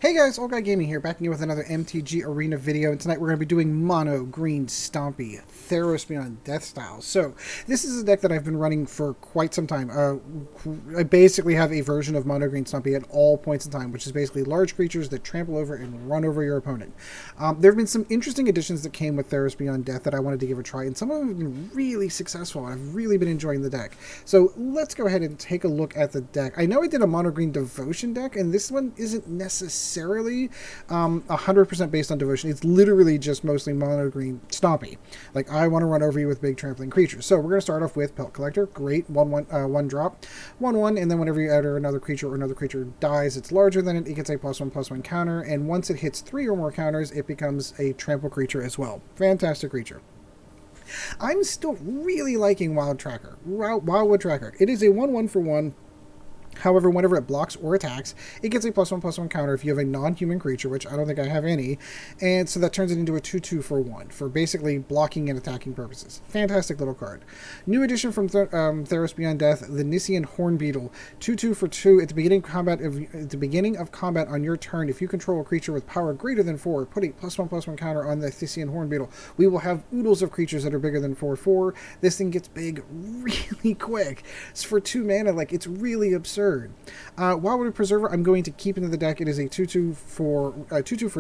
Hey guys, Old Guy Gaming here, back again with another MTG Arena video, and tonight we're going to be doing Mono-Green Stompy, Theros Beyond Death style. So, this is a deck that I've been running for quite some time. I basically have a version of Mono-Green Stompy at all points in time, which is basically large creatures that trample over and run over your opponent. There have been some interesting additions that came with Theros Beyond Death that I wanted to give a try, and some of them have been really successful, and I've really been enjoying the deck. So, let's go ahead and take a look at the deck. I know I did a Mono-Green Devotion deck, and this one isn't necessarily 100% based on devotion. It's literally just mostly mono-green stompy. Like, I want to run over you with big trampling creatures. So we're going to start off with Pelt Collector. Great, one drop, 1/1, and then whenever you enter another creature or another creature dies, it's larger than it gets a +1/+1 counter, and once it hits 3 or more counters, it becomes a trample creature as well. Fantastic creature. I'm still really liking Wildwood Tracker. It is a 1/1 for 1. However, whenever it blocks or attacks, it gets a +1/+1 counter if you have a non-human creature, which I don't think I have any, and so that turns it into a 2/2 for 1, for basically blocking and attacking purposes. Fantastic little card. New addition from Theros Beyond Death, the Nessian Hornbeetle, 2/2 for 2. At the beginning of combat on your turn, if you control a creature with power greater than 4, put a +1/+1 counter on the Nessian Hornbeetle. We will have oodles of creatures that are bigger than 4/4. This thing gets big really quick. It's for 2 mana, like, it's really absurd. Wildwood Preserver, I'm going to keep into the deck. It is a 2/2 for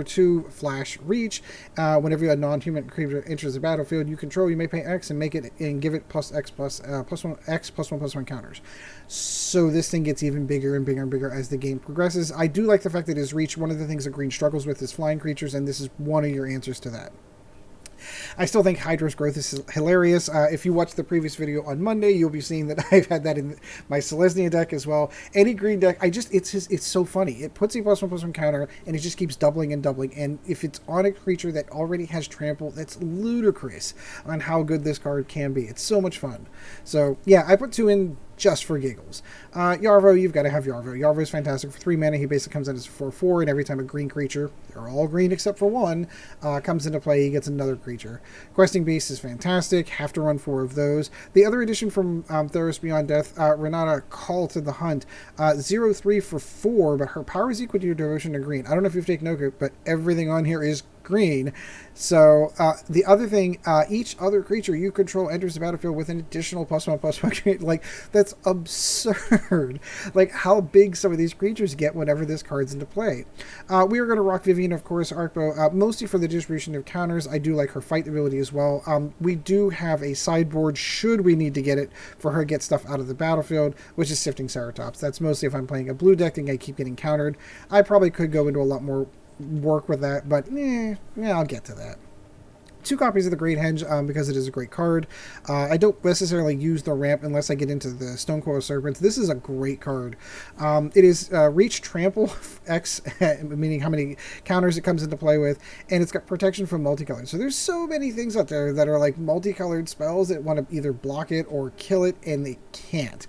2 flash reach. Whenever a non-human creature enters the battlefield you control, you may pay X and make it and give it +1/+1 counters. So this thing gets even bigger and bigger and bigger as the game progresses. I do like the fact that it is reach. One of the things that green struggles with is flying creatures, and this is one of your answers to that. I still think Hydra's growth is hilarious. If you watched the previous video on Monday, you'll be seeing that I've had that in my Selesnya deck as well. Any green deck, it's so funny. It puts a +1/+1 counter, and it just keeps doubling and doubling. And if it's on a creature that already has trample, that's ludicrous on how good this card can be. It's so much fun. So yeah, I put 2 in just for giggles. Yorvo, you've got to have Yorvo. Yorvo is fantastic. For 3 mana, he basically comes in as 4/4, and every time a green creature, they're all green except for 1, comes into play, he gets another creature. Questing Beast is fantastic. Have to run 4 of those. The other addition from Theros Beyond Death, Renata, Call to the Hunt. 0/3 for 4, but her power is equal to your devotion to green. I don't know if you've taken note, but everything on here is green. So the other thing, each other creature you control enters the battlefield with an additional +1/+1. Like, that's absurd. Like, how big some of these creatures get whenever this card's into play. We are going to rock Vivien, of course, Arkbow, mostly for the distribution of counters. I do like her fight ability as well. We do have a sideboard should we need to get it for her to get stuff out of the battlefield, which is Shifting Ceratops. That's mostly if I'm playing a blue deck and I keep getting countered. I probably could go into a lot more work with that, but yeah, I'll get to that. 2 copies of the Great Henge because it is a great card. I don't necessarily use the ramp unless I get into the Stonecoil Serpent. This is a great card. It is reach trample X, meaning how many counters it comes into play with, and it's got protection from multicolored. So there's so many things out there that are like multicolored spells that want to either block it or kill it, and they can't.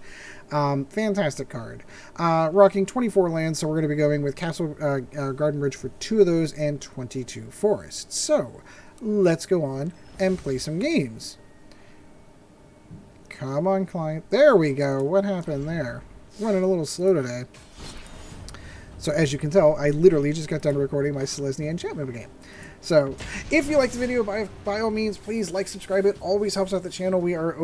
Fantastic card. Rocking 24 lands, so we're going to be going with Castle Garenbrig for 2 of those and 22 forests. So let's go on and play some games. Come on, client. There we go. What happened there? Running a little slow today. So as you can tell, I literally just got done recording my Selesnya enchantment game. So, if you liked the video, by all means, please like, subscribe. It always helps out the channel. We are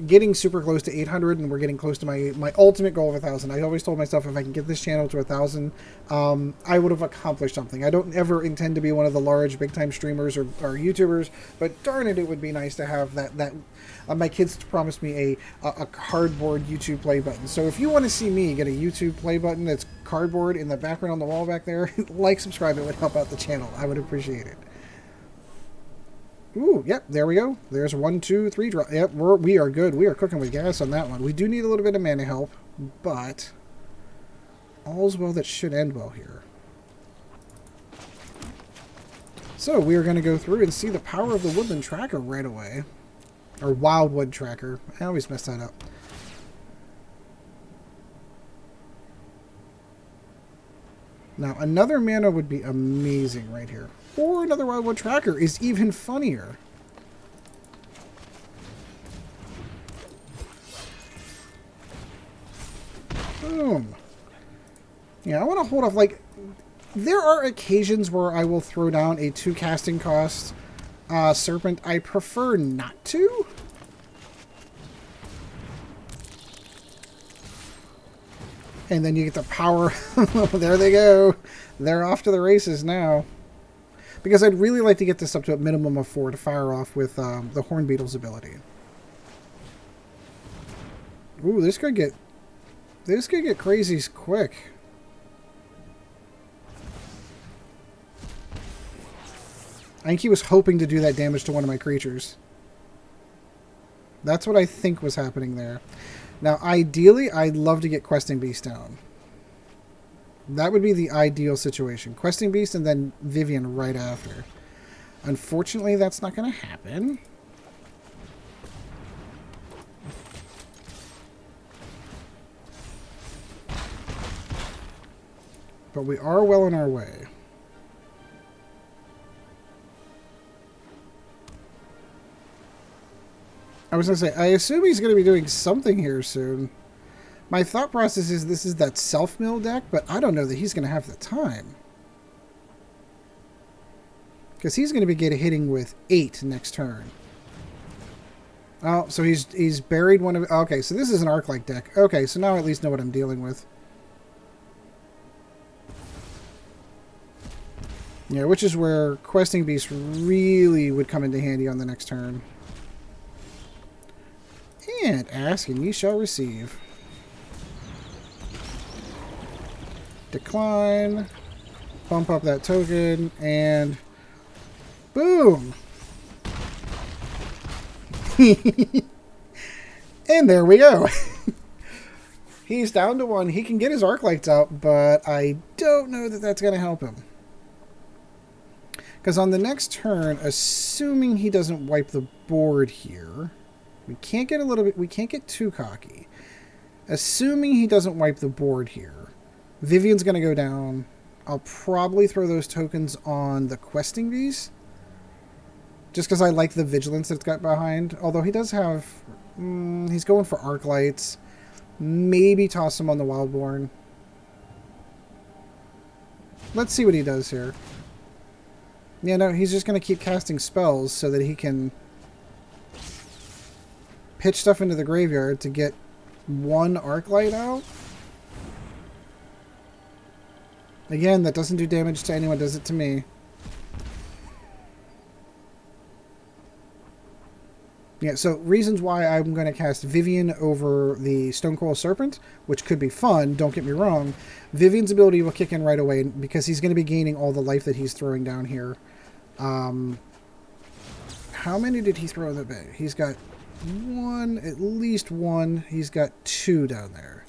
getting super close to 800, and we're getting close to my ultimate goal of 1,000. I always told myself if I can get this channel to 1,000, I would have accomplished something. I don't ever intend to be one of the large, big-time streamers or YouTubers, but darn it, it would be nice to have that my kids promised me a cardboard YouTube play button. So if you want to see me get a YouTube play button that's cardboard in the background on the wall back there, like, subscribe. It would help out the channel. I would appreciate it. Ooh, yep, there we go. There's 1, 2, 3 drop. Yep, we are good. We are cooking with gas on that one. We do need a little bit of mana help, but all's well that should end well here. So we are going to go through and see the power of the Woodland Tracker right away. Or Wildwood Tracker. I always mess that up. Now, another mana would be amazing right here. Or another Wildwood Tracker is even funnier. Boom. Yeah, I want to hold off, like, There are occasions where I will throw down a 2 casting cost Serpent. I prefer not to. And then you get the power. There they go. They're off to the races now. Because I'd really like to get this up to a minimum of 4 to fire off with the Hornbeetle's ability. Ooh, this could get crazy quick. I think he was hoping to do that damage to one of my creatures. That's what I think was happening there. Now, ideally, I'd love to get Questing Beast down. That would be the ideal situation. Questing Beast and then Vivien right after. Unfortunately, that's not going to happen. But we are well on our way. I was going to say, I assume he's going to be doing something here soon. My thought process is this is that self-mill deck, but I don't know that he's going to have the time. Because he's going to be hitting with 8 next turn. Oh, so he's buried one of... Okay, so this is an Arc-like deck. Okay, so now I at least know what I'm dealing with. Yeah, which is where Questing Beast really would come into handy on the next turn. And ask and ye shall receive. Decline. Bump up that token. And boom! And there we go. He's down to 1. He can get his arc lights out, but I don't know that that's going to help him. Because on the next turn, assuming he doesn't wipe the board here... We can't get too cocky. Assuming he doesn't wipe the board here, Vivien's going to go down. I'll probably throw those tokens on the Questing Beast. Just because I like the vigilance that it's got behind. Although he does have... he's going for Arc Lights. Maybe toss him on the Wildborn. Let's see what he does here. Yeah, no, he's just going to keep casting spells so that he can... pitch stuff into the graveyard to get 1 arc light out. Again, that doesn't do damage to anyone, does it to me. Yeah, so reasons why I'm going to cast Vivien over the Stonecoil Serpent, which could be fun, don't get me wrong. Vivien's ability will kick in right away because he's going to be gaining all the life that he's throwing down here. How many did he throw in the bag? He's got 1, at least 1. He's got 2 down there.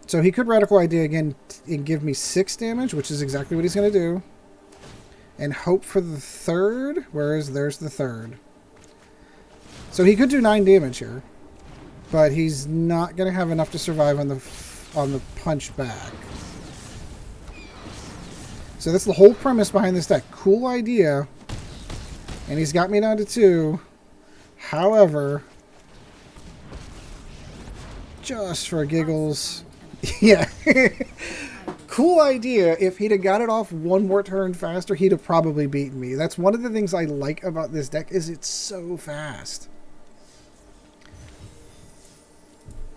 So he could Radical Idea again and give me 6 damage, which is exactly what he's going to do. And hope for the 3rd, whereas there's the 3rd. So he could do 9 damage here. But he's not going to have enough to survive on the punch back. So that's the whole premise behind this deck. Cool idea. And he's got me down to 2. However, just for giggles, yeah. Cool idea. If he'd have got it off 1 more turn faster, he'd have probably beaten me. That's one of the things I like about this deck is it's so fast.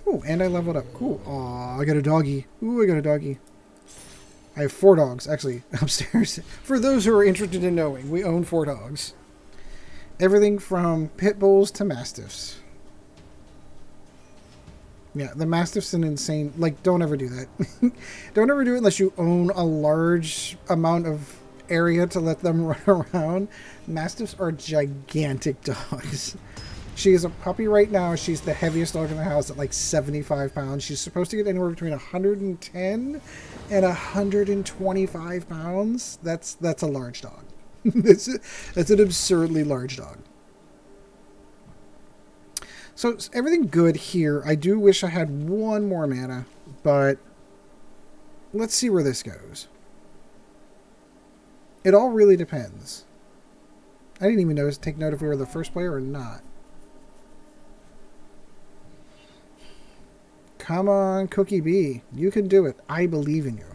Oh, and I leveled up. Cool. Aw, I got a doggy. Ooh, I got a doggy. I have 4 dogs, actually, upstairs. For those who are interested in knowing, we own 4 dogs. Everything from pit bulls to mastiffs. Yeah, the mastiff's an insane... Like, don't ever do that. Don't ever do it unless you own a large amount of area to let them run around. Mastiffs are gigantic dogs. She is a puppy right now. She's the heaviest dog in the house at like 75 pounds. She's supposed to get anywhere between 110 and 125 pounds. That's a large dog. That's an absurdly large dog. So everything good here. I do wish I had 1 more mana, but let's see where this goes. It all really depends. I didn't even take note if we were the first player or not. Come on, Cookie B. You can do it. I believe in you.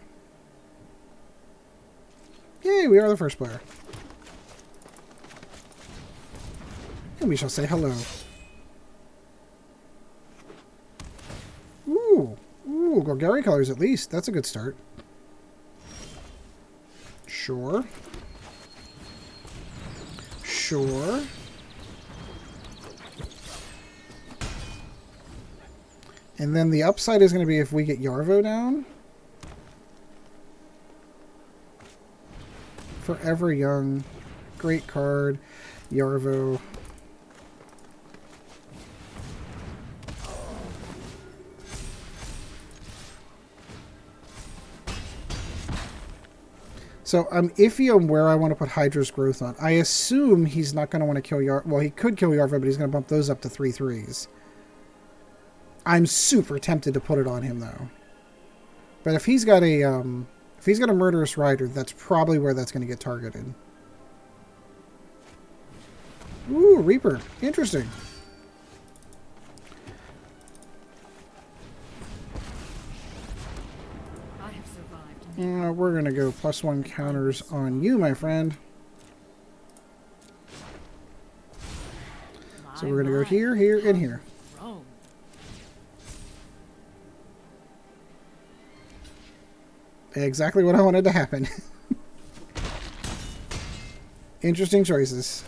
Yay, we are the first player. And we shall say hello. Ooh. Ooh, Golgari colors at least. That's a good start. Sure. Sure. And then the upside is going to be if we get Yorvo down. Forever Young. Great card. Yorvo. So I'm iffy on where I want to put Hydra's growth on. I assume he's not going to want to kill Yorvo. Well, he could kill Yorvo, but he's going to bump those up to 3/3s. I'm super tempted to put it on him though. But if he's got a Murderous Rider, that's probably where that's going to get targeted. Ooh, Reaper. Interesting. We're going to go +1 counters on you, my friend. So we're going to go here, here, and here. Exactly what I wanted to happen. Interesting choices.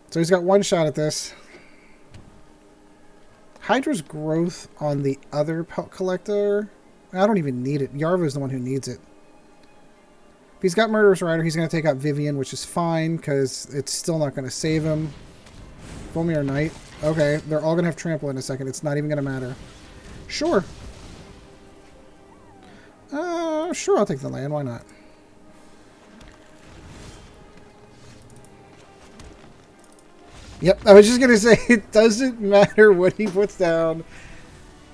So he's got one shot at this. Hydra's growth on the other Pelt Collector. I don't even need it. Yarvo's the one who needs it. If he's got Murderous Rider, he's going to take out Vivien, which is fine, because it's still not going to save him. Fulmir Knight. Okay, they're all going to have Trample in a second. It's not even going to matter. Sure. Sure, I'll take the land. Why not? Yep, I was just going to say, it doesn't matter what he puts down.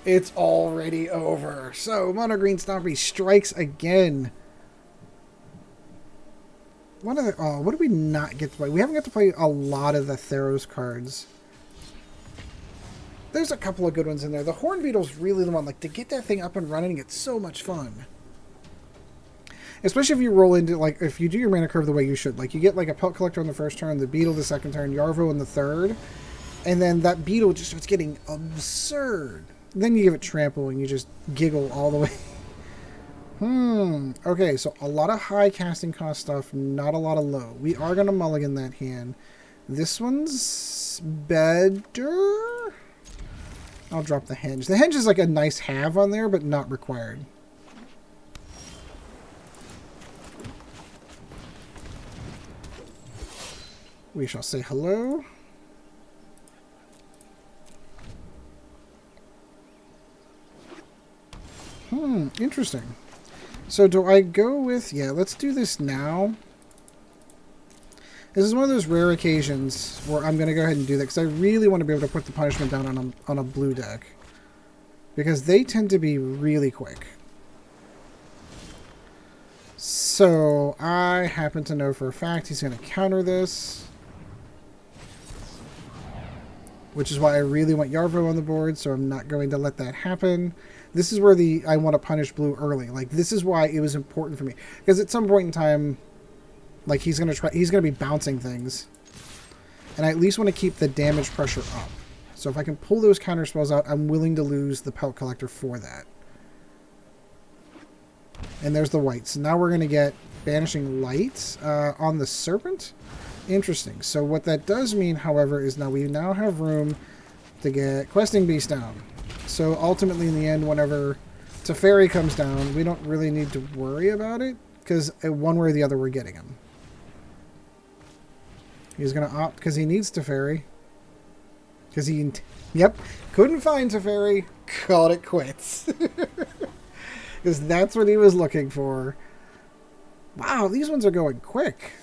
It's already over. So, Mono-Green Stompy strikes again. What do we not get to play? We haven't got to play a lot of the Theros cards. There's a couple of good ones in there. The Hornbeetle's really the one. Like, to get that thing up and running, it's so much fun. Especially if you roll into, like, if you do your mana curve the way you should. Like, you get, like, a Pelt Collector on the first turn, the Beetle the second turn, Yorvo in the third. And then that Beetle just starts getting absurd. Then you give it Trample and you just giggle all the way. Okay, so a lot of high casting cost stuff, not a lot of low. We are going to mulligan that hand. This one's better. I'll drop the Henge. The Henge is like a nice have on there, but not required. We shall say hello. Interesting. So do I go with... Yeah, let's do this now. This is one of those rare occasions where I'm going to go ahead and do that because I really want to be able to put the punishment down on a blue deck. Because they tend to be really quick. So I happen to know for a fact he's going to counter this. Which is why I really want Yorvo on the board, so I'm not going to let that happen. This is where I want to punish blue early. Like, this is why it was important for me. Because at some point in time... Like, he's gonna be bouncing things. And I at least want to keep the damage pressure up. So if I can pull those counter spells out, I'm willing to lose the Pelt Collector for that. And there's the white. So now we're going to get Banishing Light on the Serpent. Interesting. So what that does mean, however, is now we now have room to get Questing Beast down. So ultimately, in the end, whenever Teferi comes down, we don't really need to worry about it. Because one way or the other, we're getting him. He's going to opt because he needs Teferi. Because he... Yep. Couldn't find Teferi. Called it quits. Because that's what he was looking for. Wow, these ones are going quick.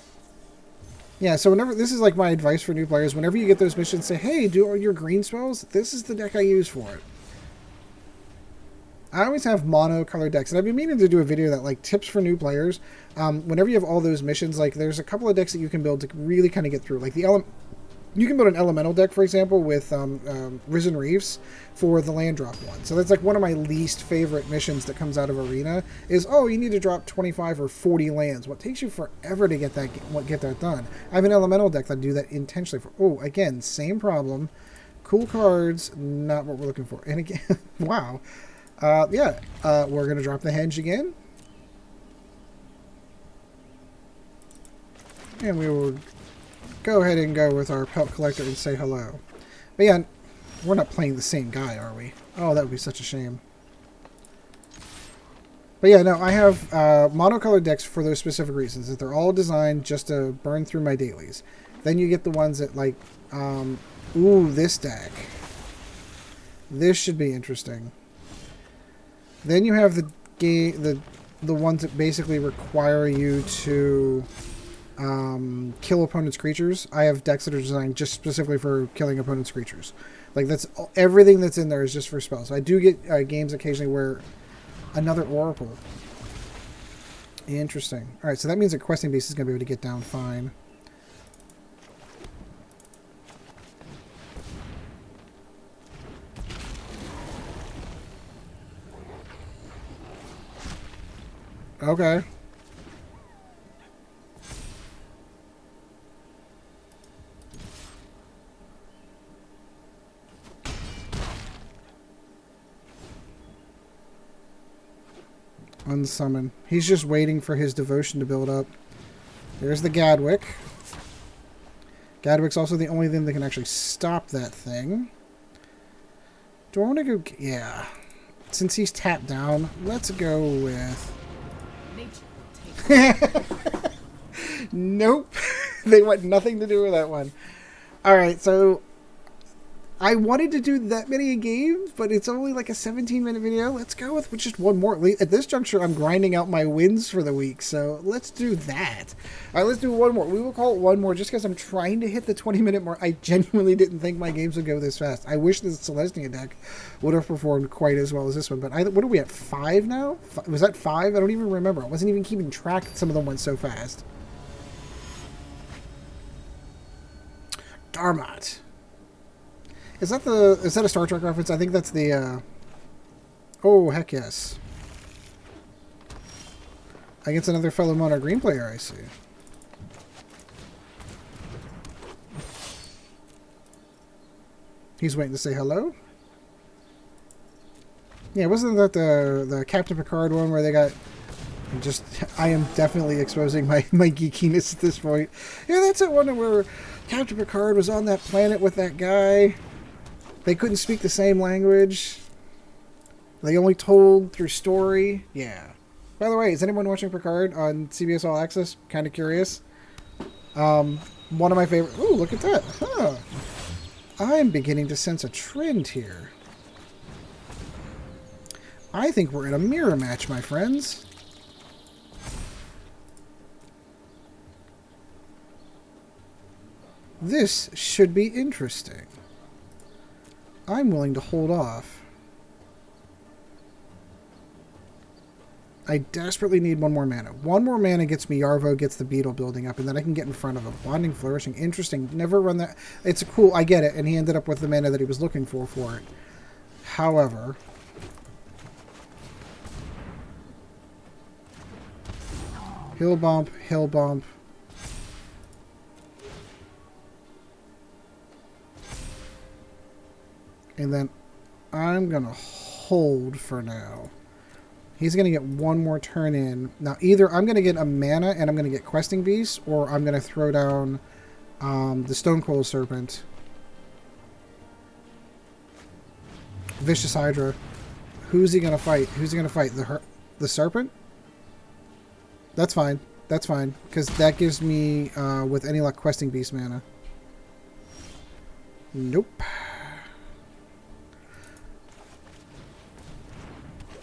Yeah, so whenever... This is like my advice for new players. Whenever you get those missions, say, hey, do all your green spells. This is the deck I use for it. I always have mono-color decks, and I've been meaning to do a video that, like, tips for new players. Whenever you have all those missions, like, there's a couple of decks that you can build to really kind of get through. Like, the You can build an elemental deck, for example, with Risen Reefs for the land drop one. So that's like one of my least favorite missions that comes out of Arena is, oh, you need to drop 25 or 40 lands. Well, it takes you forever to get that done. I have an elemental deck that do that intentionally. Oh, again, same problem. Cool cards, not what we're looking for. And again, wow. We're going to drop the Henge again. And we will go ahead and go with our Pelt Collector and say hello. But yeah, we're not playing the same guy, are we? Oh, that would be such a shame. But yeah, no, I have monocolored decks for those specific reasons. That they're all designed just to burn through my dailies. Then you get the ones that like, ooh, this deck. This should be interesting. Then you have the ones that basically require you to kill opponents' creatures. I have decks that are designed just specifically for killing opponents' creatures. Like that's everything that's in there is just for spells. I do get games occasionally where another Oracle. Interesting. All right, so that means that Questing Beast is going to be able to get down fine. Okay. Unsummon. He's just waiting for his devotion to build up. There's the Gadwick. Gadwick's also the only thing that can actually stop that thing. Do I want to go... Yeah. Since he's tapped down, let's go with... Nope. They want nothing to do with that one. Alright, so... I wanted to do that many games, but it's only like a 17-minute video. Let's go with just one more. At this juncture, I'm grinding out my wins for the week, so let's do that. All right, let's do one more. We will call it one more just because I'm trying to hit the 20-minute mark. I genuinely didn't think my games would go this fast. I wish the Celestia deck would have performed quite as well as this one, but what are we at, 5 now? Was that 5? I don't even remember. I wasn't even keeping track. Some of them went so fast. Darmot. Is that a Star Trek reference? I think that's the, oh, heck yes. Against another fellow Mono-Green player, I see. He's waiting to say hello? Yeah, wasn't that the Captain Picard one where they got... Just, I am definitely exposing my geekiness at this point. Yeah, that's that one where Captain Picard was on that planet with that guy. They couldn't speak the same language. They only told through story. Yeah. By the way, is anyone watching Picard on CBS All Access? Kind of curious. One of my favorite... Ooh, look at that. Huh. I'm beginning to sense a trend here. I think we're in a mirror match, my friends. This should be interesting. I'm willing to hold off. I desperately need one more mana. One more mana gets me Yorvo, gets the Beetle building up, and then I can get in front of a Bonding Flourishing. Interesting. Never run that. It's a cool, I get it, and he ended up with the mana that he was looking for it. However... Hill bump, hill bump. And then I'm going to hold for now. He's going to get one more turn in. Now, either I'm going to get a mana and I'm going to get Questing Beast, or I'm going to throw down the Stonecoil Serpent. Vicious Hydra. Who's he going to fight? Who's he going to fight? The Serpent? That's fine. That's fine. Because that gives me, with any luck, Questing Beast mana. Nope.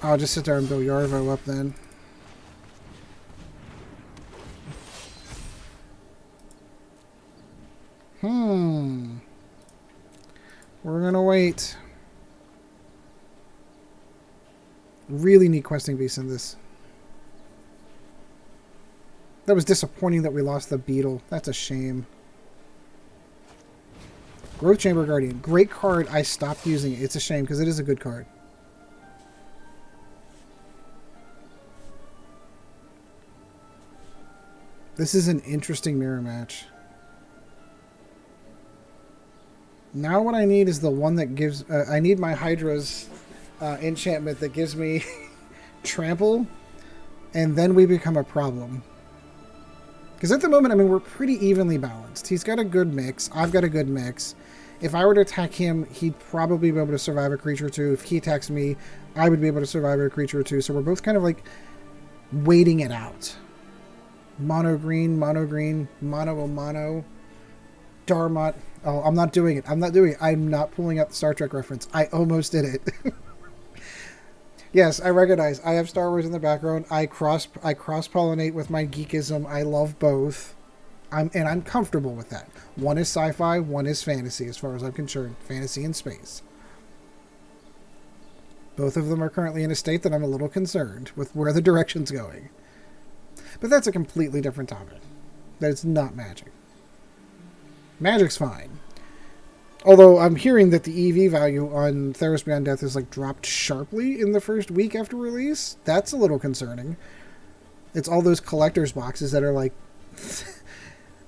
I'll just sit there and build Yorvo up then. We're gonna wait. Really need Questing Beast in this. That was disappointing that we lost the Beetle. That's a shame. Growth Chamber Guardian. Great card. I stopped using it. It's a shame because it is a good card. This is an interesting mirror match. Now what I need is the one that gives... I need my Hydra's enchantment that gives me trample, and then we become a problem. Because at the moment, I mean, we're pretty evenly balanced. He's got a good mix. I've got a good mix. If I were to attack him, he'd probably be able to survive a creature or two. If he attacks me, I would be able to survive a creature or two. So we're both kind of like waiting it out. Mono-green, mono-green, mono-mono, Darmot. Oh, I'm not doing it. I'm not doing it. I'm not pulling out the Star Trek reference. I almost did it. Yes, I recognize. I have Star Wars in the background. I cross-pollinate with my geekism. I love both. I'm comfortable with that. One is sci-fi, one is fantasy, as far as I'm concerned. Fantasy and space. Both of them are currently in a state that I'm a little concerned with where the direction's going. But that's a completely different topic. That it's not Magic. Magic's fine. Although I'm hearing that the EV value on Theros Beyond Death is like dropped sharply in the first week after release. That's a little concerning. It's all those collector's boxes that are like...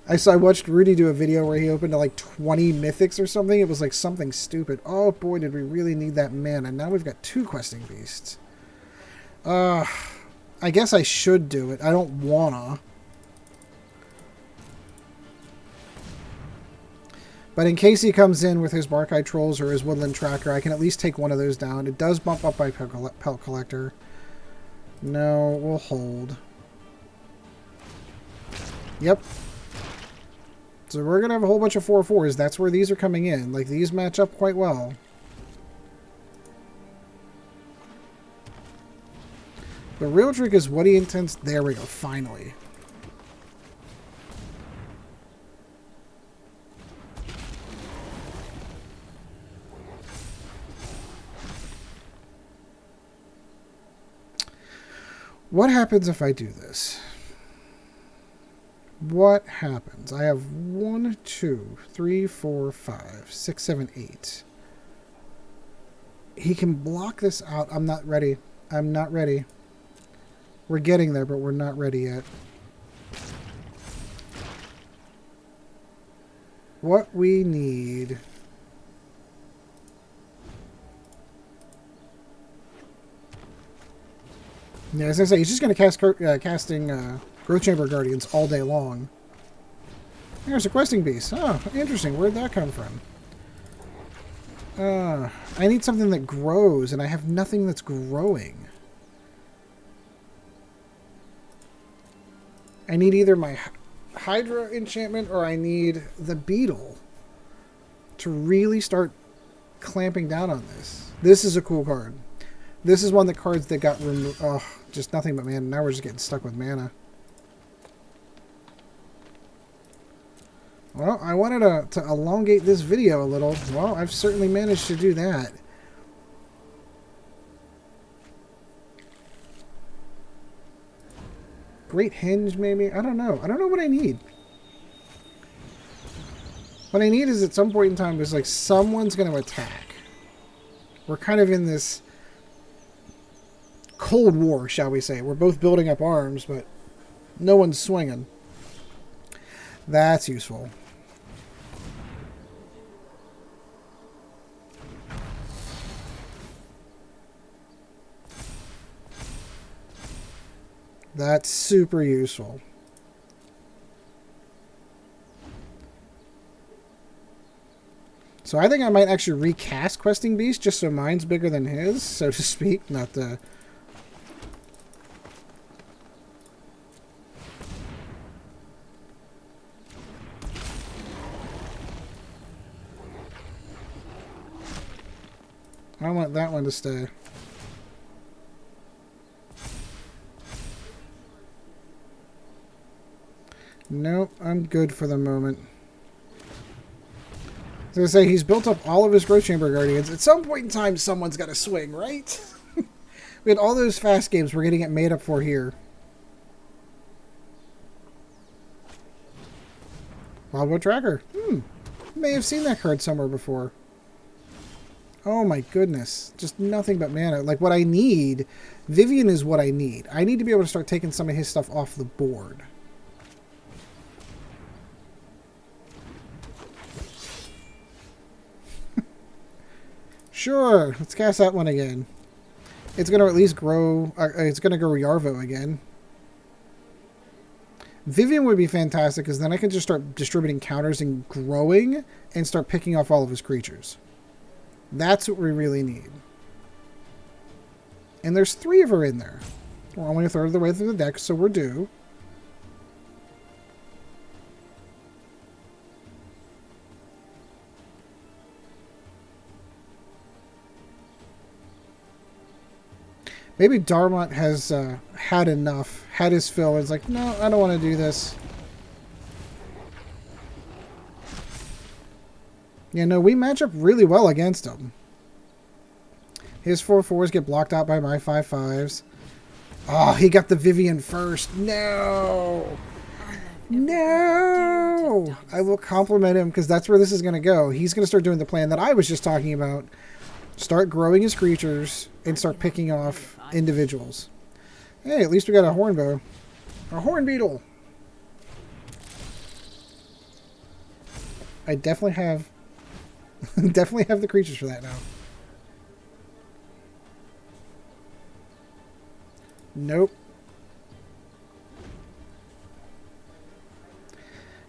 I watched Rudy do a video where he opened like 20 mythics or something. It was like something stupid. Oh boy, did we really need that mana. Now we've got 2 questing beasts. I guess I should do it. I don't wanna. But in case he comes in with his Barkeye Trolls or his Woodland Tracker, I can at least take one of those down. It does bump up my Pelt Collector. No, we'll hold. Yep. So we're going to have a whole bunch of 4/4s. That's where these are coming in. Like, these match up quite well. The real trick is what he intends... There we go, finally. What happens if I do this? What happens? I have 1, 2, 3, 4, 5, 6, 7, 8. He can block this out. I'm not ready. I'm not ready. We're getting there, but we're not ready yet. What we need... Yeah, as I say, he's just going to casting Growth Chamber Guardians all day long. There's a questing beast. Oh, interesting. Where'd that come from? I need something that grows, and I have nothing that's growing. I need either my Hydra enchantment or I need the Beetle to really start clamping down on this. This is a cool card. This is one of the cards that got removed. Oh, just nothing but mana. Now we're just getting stuck with mana. Well, I wanted to elongate this video a little. Well, I've certainly managed to do that. Great Henge, maybe? I don't know. I don't know what I need. What I need is at some point in time, there's like someone's going to attack. We're kind of in this Cold War, shall we say. We're both building up arms, but no one's swinging. That's useful. That's super useful. So I think I might actually recast Questing Beast just so mine's bigger than his, so to speak. Not the... I want that one to stay. Nope, I'm good for the moment. So I say he's built up all of his Growth Chamber Guardians. At some point in time, someone's got to swing, right? We had all those fast games we're getting it made up for here. Wildwood Tracker. May have seen that card somewhere before. Oh my goodness. Just nothing but mana. Like what I need, Vivien is what I need. I need to be able to start taking some of his stuff off the board. Sure, let's cast that one again. It's going to at least grow, it's going to grow Yorvo again. Vivien would be fantastic because then I can just start distributing counters and growing and start picking off all of his creatures. That's what we really need. And there's 3 of her in there. We're only a third of the way through the deck, so we're due. Maybe Darmont has had enough, had his fill, and is like, no, I don't want to do this. Yeah, no, we match up really well against him. His 4/4s get blocked out by my 5/5s. Oh, he got the Vivien first. No! No! I will compliment him because that's where this is going to go. He's going to start doing the plan that I was just talking about. Start growing his creatures and start picking off individuals. Hey, at least we got a Hornbow. A Hornbeetle! I definitely have the creatures for that now. Nope.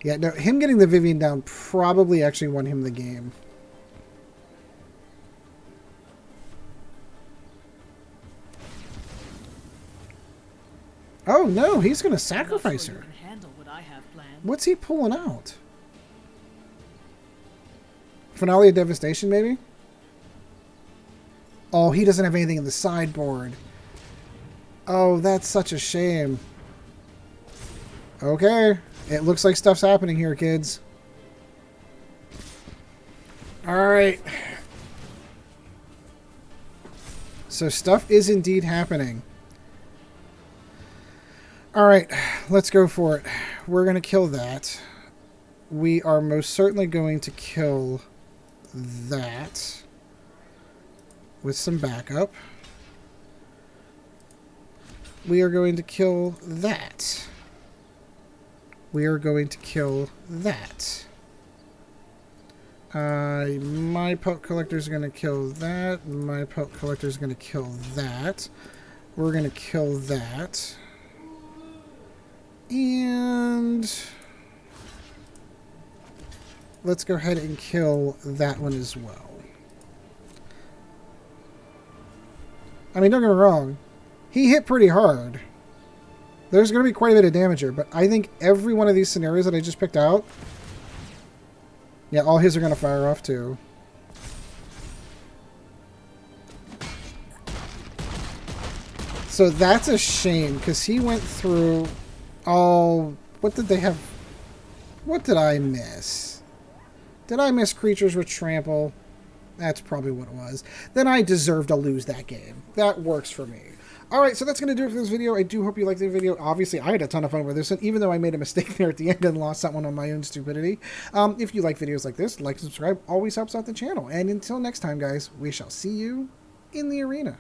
Yeah, no, him getting the Vivien down probably actually won him the game. Oh no, he's going to sacrifice her. What's he pulling out? Finale of Devastation, maybe? Oh, he doesn't have anything in the sideboard. Oh, that's such a shame. Okay, it looks like stuff's happening here, kids. Alright. So stuff is indeed happening. Alright, let's go for it. We're going to kill that. We are most certainly going to kill that with some backup. We are going to kill that. We are going to kill that. My Pelt Collector is going to kill that. My Pelt Collector is going to kill that. We're going to kill that. And let's go ahead and kill that one as well. I mean, don't get me wrong. He hit pretty hard. There's going to be quite a bit of damage here, but I think every one of these scenarios that I just picked out, yeah, all his are going to fire off too. So that's a shame, because he went through all... What did they have? What did I miss? Did I miss creatures with trample? That's probably what it was. Then I deserve to lose that game. That works for me. Alright, so that's going to do it for this video. I do hope you liked the video. Obviously, I had a ton of fun with this one, even though I made a mistake there at the end and lost that one on my own stupidity. If you like videos like this, like and subscribe. Always helps out the channel. And until next time, guys, we shall see you in the arena.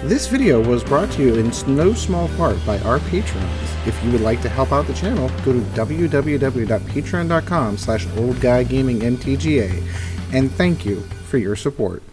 This video was brought to you in no small part by our patrons. If you would like to help out the channel, go to www.patreon.com/oldguygamingmtga, and thank you for your support.